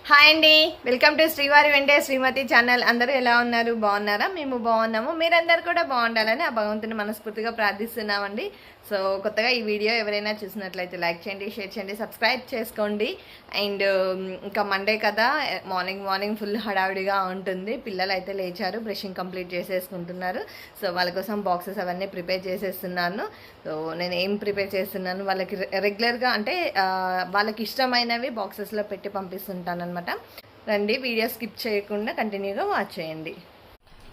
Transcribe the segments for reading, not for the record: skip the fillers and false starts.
Hi అండి, welcome to శ్రీవారి వెంటే శ్రీమతి ఛానల్. అందరూ ఎలా ఉన్నారు? బాగున్నారా? మేము బాగున్నాము. మీరందరూ కూడా బాగుండాలని ఆ భగవంతుని మనస్ఫూర్తిగా ప్రార్థిస్తున్నామండి. సో కొత్తగా ఈ వీడియో ఎవరైనా చూసినట్లయితే లైక్ చేయండి, షేర్ చేయండి, సబ్స్క్రైబ్ చేసుకోండి. అండ్ ఇంకా మండే కదా, మార్నింగ్ ఫుల్ హడావిడిగా ఉంటుంది. పిల్లలు అయితే లేచారు, బ్రషింగ్ కంప్లీట్ చేసేసుకుంటున్నారు. సో వాళ్ళ కోసం బాక్సెస్ అవన్నీ ప్రిపేర్ చేసేస్తున్నాను. సో నేను ఏం ప్రిపేర్ చేస్తున్నాను, వాళ్ళకి రెగ్యులర్గా అంటే వాళ్ళకి ఇష్టమైనవి బాక్సెస్లో పెట్టి పంపిస్తుంటాను అనమాట. రండి, వీడియో స్కిప్ చేయకుండా కంటిన్యూగా వాచ్ చేయండి.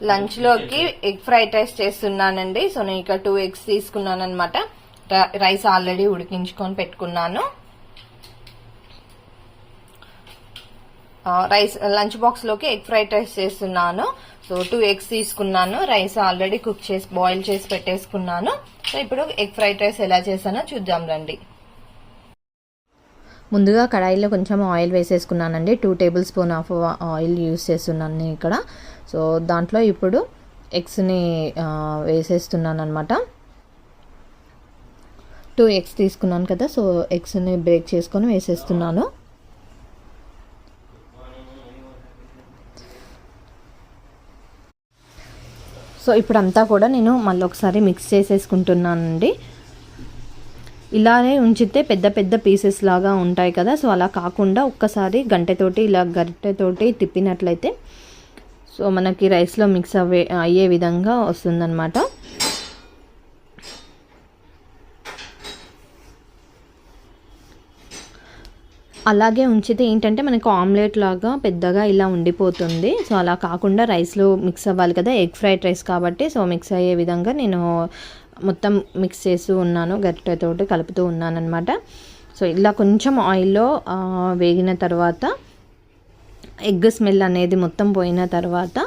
లంచ్లోకి ఎగ్ ఫ్రైడ్ రైస్ చేస్తున్నానండి. సో నేను ఇక్కడ 2 eggs తీసుకున్నాను అనమాట. రైస్ ఆల్రెడీ ఉడికించుకొని పెట్టుకున్నాను. లంచ్ బాక్స్లోకి ఎగ్ ఫ్రైడ్ రైస్ చేస్తున్నాను. సో 2 eggs తీసుకున్నాను. రైస్ ఆల్రెడీ కుక్ చేసి బాయిల్ చేసి పెట్టేసుకున్నాను. సో ఇప్పుడు ఎగ్ ఫ్రైడ్ రైస్ ఎలా చేసానో చూద్దాం రండి. ముందుగా కడాయిలో కొంచెం ఆయిల్ వేసేసుకున్నానండి. 2 tablespoons ఆఫ్ ఆయిల్ యూస్ చేస్తున్నాను నేను ఇక్కడ. సో దాంట్లో ఇప్పుడు ఎగ్స్ని వేసేస్తున్నాను అనమాట. 2 eggs తీసుకున్నాను కదా, సో ఎగ్స్ని బ్రేక్ చేసుకొని వేసేస్తున్నాను. సో ఇప్పుడంతా కూడా నేను మళ్ళీ ఒకసారి మిక్స్ చేసేసుకుంటున్నానండి. ఇలానే ఉంచితే పెద్ద పెద్ద పీసెస్ లాగా ఉంటాయి కదా, సో అలా కాకుండా ఒక్కసారి గరిటెతోటి తిప్పినట్లయితే సో మనకి రైస్లో మిక్స్ అయ్యే విధంగా వస్తుందన్నమాట. అలాగే ఉంచితే ఏంటంటే మనకు ఆమ్లెట్ లాగా పెద్దగా ఇలా ఉండిపోతుంది. సో అలా కాకుండా రైస్లో మిక్స్ అవ్వాలి కదా, ఎగ్ ఫ్రైడ్ రైస్ కాబట్టి. సో మిక్స్ అయ్యే విధంగా నేను మొత్తం మిక్స్ చేస్తూ ఉన్నాను, గరిటెతోటి కలుపుతూ ఉన్నాను అనమాట. సో ఇలా కొంచెం ఆయిల్లో వేగిన తర్వాత ఎగ్ స్మెల్ అనేది మొత్తం పోయిన తర్వాత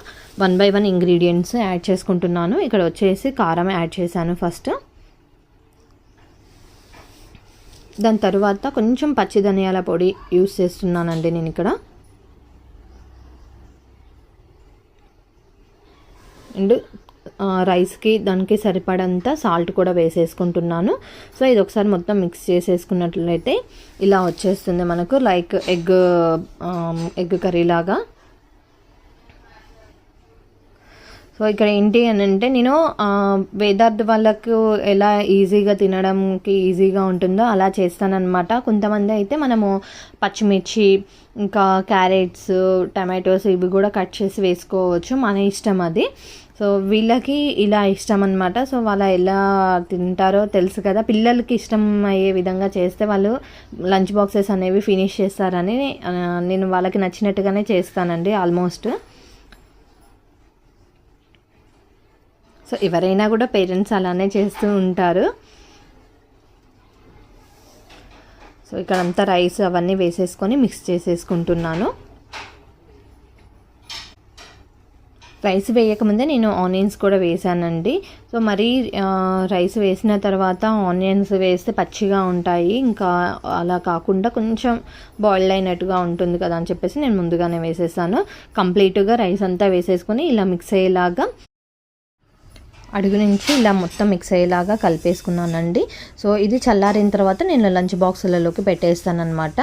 1 by 1 ఇంగ్రీడియంట్స్ యాడ్ చేసుకుంటున్నాను. ఇక్కడ వచ్చేసి కారం యాడ్ చేశాను ఫస్ట్. దాని తర్వాత కొంచెం పచ్చి ధనియాల పొడి యూస్ చేస్తున్నానండి నేను ఇక్కడ. అండ్ రైస్కి దానికి సరిపడంత సాల్ట్ కూడా వేసేసుకుంటున్నాను. సో ఇది ఒకసారి మొత్తం మిక్స్ చేసేసుకున్నట్లయితే ఇలా వచ్చేస్తుంది మనకు, లైక్ ఎగ్ కర్రీ లాగా. సో ఇక్కడ ఏంటి అని అంటే, నేను వేదార్థ వాళ్ళకు ఎలా ఈజీగా తినడంకి ఈజీగా ఉంటుందో అలా చేస్తానన్నమాట. కొంతమంది అయితే మనము పచ్చిమిర్చి ఇంకా క్యారెట్స్, టమాటోస్ ఇవి కూడా కట్ చేసి వేసుకోవచ్చు, మన ఇష్టం అది. సో వీళ్ళకి ఇలా ఇష్టం అనమాట. సో వాళ్ళు ఎలా తింటారో తెలుసు కదా, పిల్లలకి ఇష్టం అయ్యే విధంగా చేస్తే వాళ్ళు లంచ్ బాక్సెస్ అనేవి ఫినిష్ చేస్తారని నేను వాళ్ళకి నచ్చినట్టుగానే చేస్తానండి ఆల్మోస్ట్. సో ఎవరైనా కూడా పేరెంట్స్ అలానే చేస్తూ ఉంటారు. సో ఇక్కడంతా రైస్ అవన్నీ వేసేసుకొని మిక్స్ చేసేసుకుంటున్నాను. రైస్ వేయకముందే నేను ఆనియన్స్ కూడా వేసానండి. సో మరి రైస్ వేసిన తర్వాత ఆనియన్స్ వేస్తే పచ్చిగా ఉంటాయి, ఇంకా అలా కాకుండా కొంచెం బాయిల్డ్ అయినట్టుగా ఉంటుంది కదా అని చెప్పేసి నేను ముందుగానే వేసేసాను. కంప్లీట్గా రైస్ అంతా వేసేసుకొని ఇలా మిక్స్ అయ్యేలాగా అడుగు నుంచి ఇలా మొత్తం మిక్స్ అయ్యేలాగా కలిపేసుకున్నానండి. సో ఇది చల్లారిన తర్వాత నేను లంచ్ బాక్సులలోకి పెట్టేస్తానన్నమాట.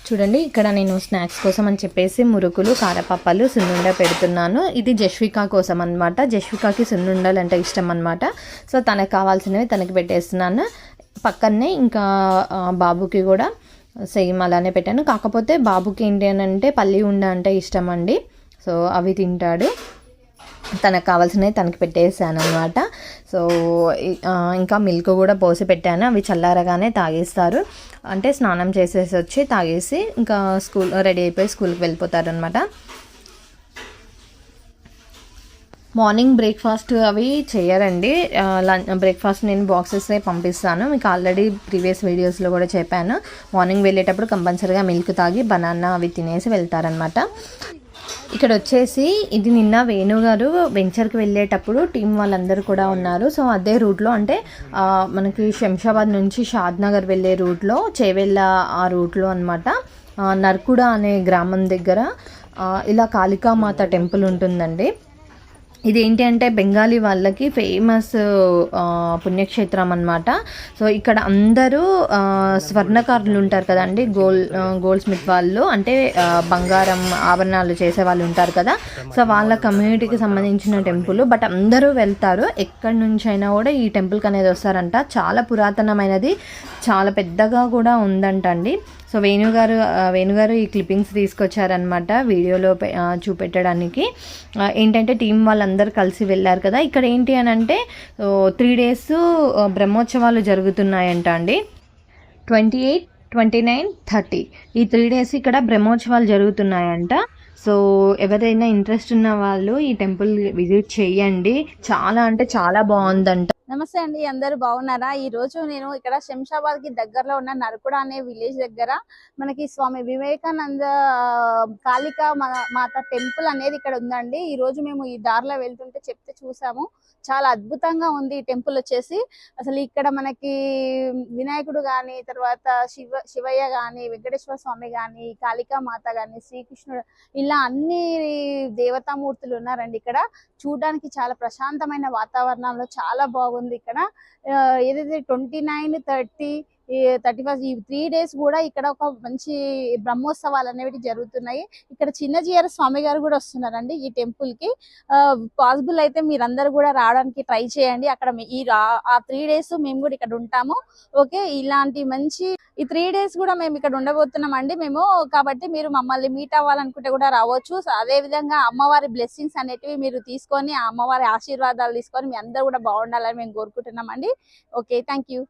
చూడండి, ఇక్కడ నేను స్నాక్స్ కోసం అని చెప్పేసి మురుకులు, కారపప్పాలు, సున్నుండ పెడుతున్నాను. ఇది జస్విక కోసం అనమాట. జస్వికకి సున్నుండలు అంటే ఇష్టం అనమాట. సో తనకు కావాల్సినవి తనకి పెట్టేస్తున్నాను. పక్కనే ఇంకా బాబుకి కూడా సేమ్ అలానే పెట్టాను. కాకపోతే బాబుకి ఏంటి అని అంటే పల్లి ఉండ అంటే ఇష్టం అండి. సో అవి తింటాడు. తనకు కావాల్సినవి తనకి పెట్టేసాను అనమాట. సో ఇంకా మిల్క్ కూడా పోసి పెట్టాను. అవి చల్లారగానే తాగేస్తారు, అంటే స్నానం చేసేసి వచ్చి తాగేసి ఇంకా రెడీ అయిపోయి స్కూల్కి వెళ్ళిపోతారు అనమాట. మార్నింగ్ బ్రేక్ఫాస్ట్ అవి చేయరండి. బ్రేక్ఫాస్ట్ నేను బాక్సెస్ పంపిస్తాను. మీకు ఆల్రెడీ ప్రీవియస్ వీడియోస్లో కూడా చెప్పాను. మార్నింగ్ వెళ్ళేటప్పుడు కంపల్సరీగా మిల్క్ తాగి బనానా అవి తినేసి వెళ్తారనమాట. ఇక్కడ వచ్చేసి ఇది నిన్న వేణుగారు వెంచర్కి వెళ్ళేటప్పుడు టీం వాళ్ళందరూ కూడా ఉన్నారు. సో అదే రూట్లో, అంటే మనకి శంషాబాద్ నుంచి షాద్నగర్ వెళ్ళే రూట్లో, చేవెళ్ళ ఆ రూట్లో అనమాట, నర్కుడ అనే గ్రామం దగ్గర ఇలా కాళికామాత టెంపుల్ ఉంటుందండి. ఇదేంటి అంటే బెంగాలీ వాళ్ళకి ఫేమస్ పుణ్యక్షేత్రం అనమాట. సో ఇక్కడ అందరూ స్వర్ణకారులు ఉంటారు కదండి, గోల్డ్ స్మిత్ వాళ్ళు, అంటే బంగారం ఆభరణాలు చేసే వాళ్ళు ఉంటారు కదా. సో వాళ్ళ కమ్యూనిటీకి సంబంధించిన టెంపుల్. బట్ అందరూ వెళ్తారు, ఎక్కడి నుంచి అయినా కూడా ఈ టెంపుల్కి అనేది వస్తారంట. చాలా పురాతనమైనది, చాలా పెద్దగా కూడా ఉందంట అండి. సో వేణుగారు ఈ క్లిప్పింగ్స్ తీసుకొచ్చారనమాట వీడియోలో చూపెట్టడానికి. ఏంటంటే టీం వాళ్ళందరూ కలిసి వెళ్ళారు కదా. ఇక్కడ ఏంటి అని అంటే 3 days బ్రహ్మోత్సవాలు జరుగుతున్నాయంట అండి. 28, 29, 30 ఈ 3 days ఇక్కడ బ్రహ్మోత్సవాలు జరుగుతున్నాయంట. సో ఎవరైనా ఇంట్రెస్ట్ ఉన్న వాళ్ళు ఈ టెంపుల్ విజిట్ చేయండి, చాలా అంటే చాలా బాగుందంట. నమస్తే అండి, అందరూ బాగున్నారా? ఈ రోజు నేను ఇక్కడ శంషాబాద్ కి దగ్గరలో ఉన్న నరకుడ అనే విలేజ్ దగ్గర మనకి స్వామి వివేకానంద కాళికా మాత టెంపుల్ అనేది ఇక్కడ ఉందండి. ఈ రోజు మేము ఈ దారిలో వెళ్తుంటే చెప్తే చూసాము, చాలా అద్భుతంగా ఉంది ఈ టెంపుల్ వచ్చేసి. అసలు ఇక్కడ మనకి వినాయకుడు గాని, తర్వాత శివయ్య గాని, వెంకటేశ్వర స్వామి గాని, కాళికా మాత గాని, శ్రీకృష్ణుడు, ఇలా అన్ని దేవతామూర్తులు ఉన్నారండి ఇక్కడ. చూడడానికి చాలా ప్రశాంతమైన వాతావరణంలో చాలా బాగుంది ఇక్కడ. ఏదైతే 29, 30, 31 ఈ 3 days కూడా ఇక్కడ ఒక మంచి బ్రహ్మోత్సవాలు అనేవి జరుగుతున్నాయి. ఇక్కడ చిన్నజీయర స్వామి గారు కూడా వస్తున్నారండి ఈ టెంపుల్ కి. పాసిబుల్ అయితే మీరందరూ కూడా రావడానికి ట్రై చేయండి. అక్కడ ఆ 3 days మేము కూడా ఇక్కడ ఉంటాము. ఓకే, ఇలాంటి మంచి ఈ 3 days కూడా మేము ఇక్కడ ఉండబోతున్నాం అండి మేము. కాబట్టి మీరు మమ్మల్ని మీట్ అవ్వాలనుకుంటే కూడా రావచ్చు. అదే విధంగా అమ్మవారి బ్లెస్సింగ్స్ అనేటివి మీరు తీసుకొని, ఆ అమ్మవారి ఆశీర్వాదాలు తీసుకొని మీ అందరూ కూడా బాగుండాలని మేము కోరుకుంటున్నాం అండి. Okay, thank you.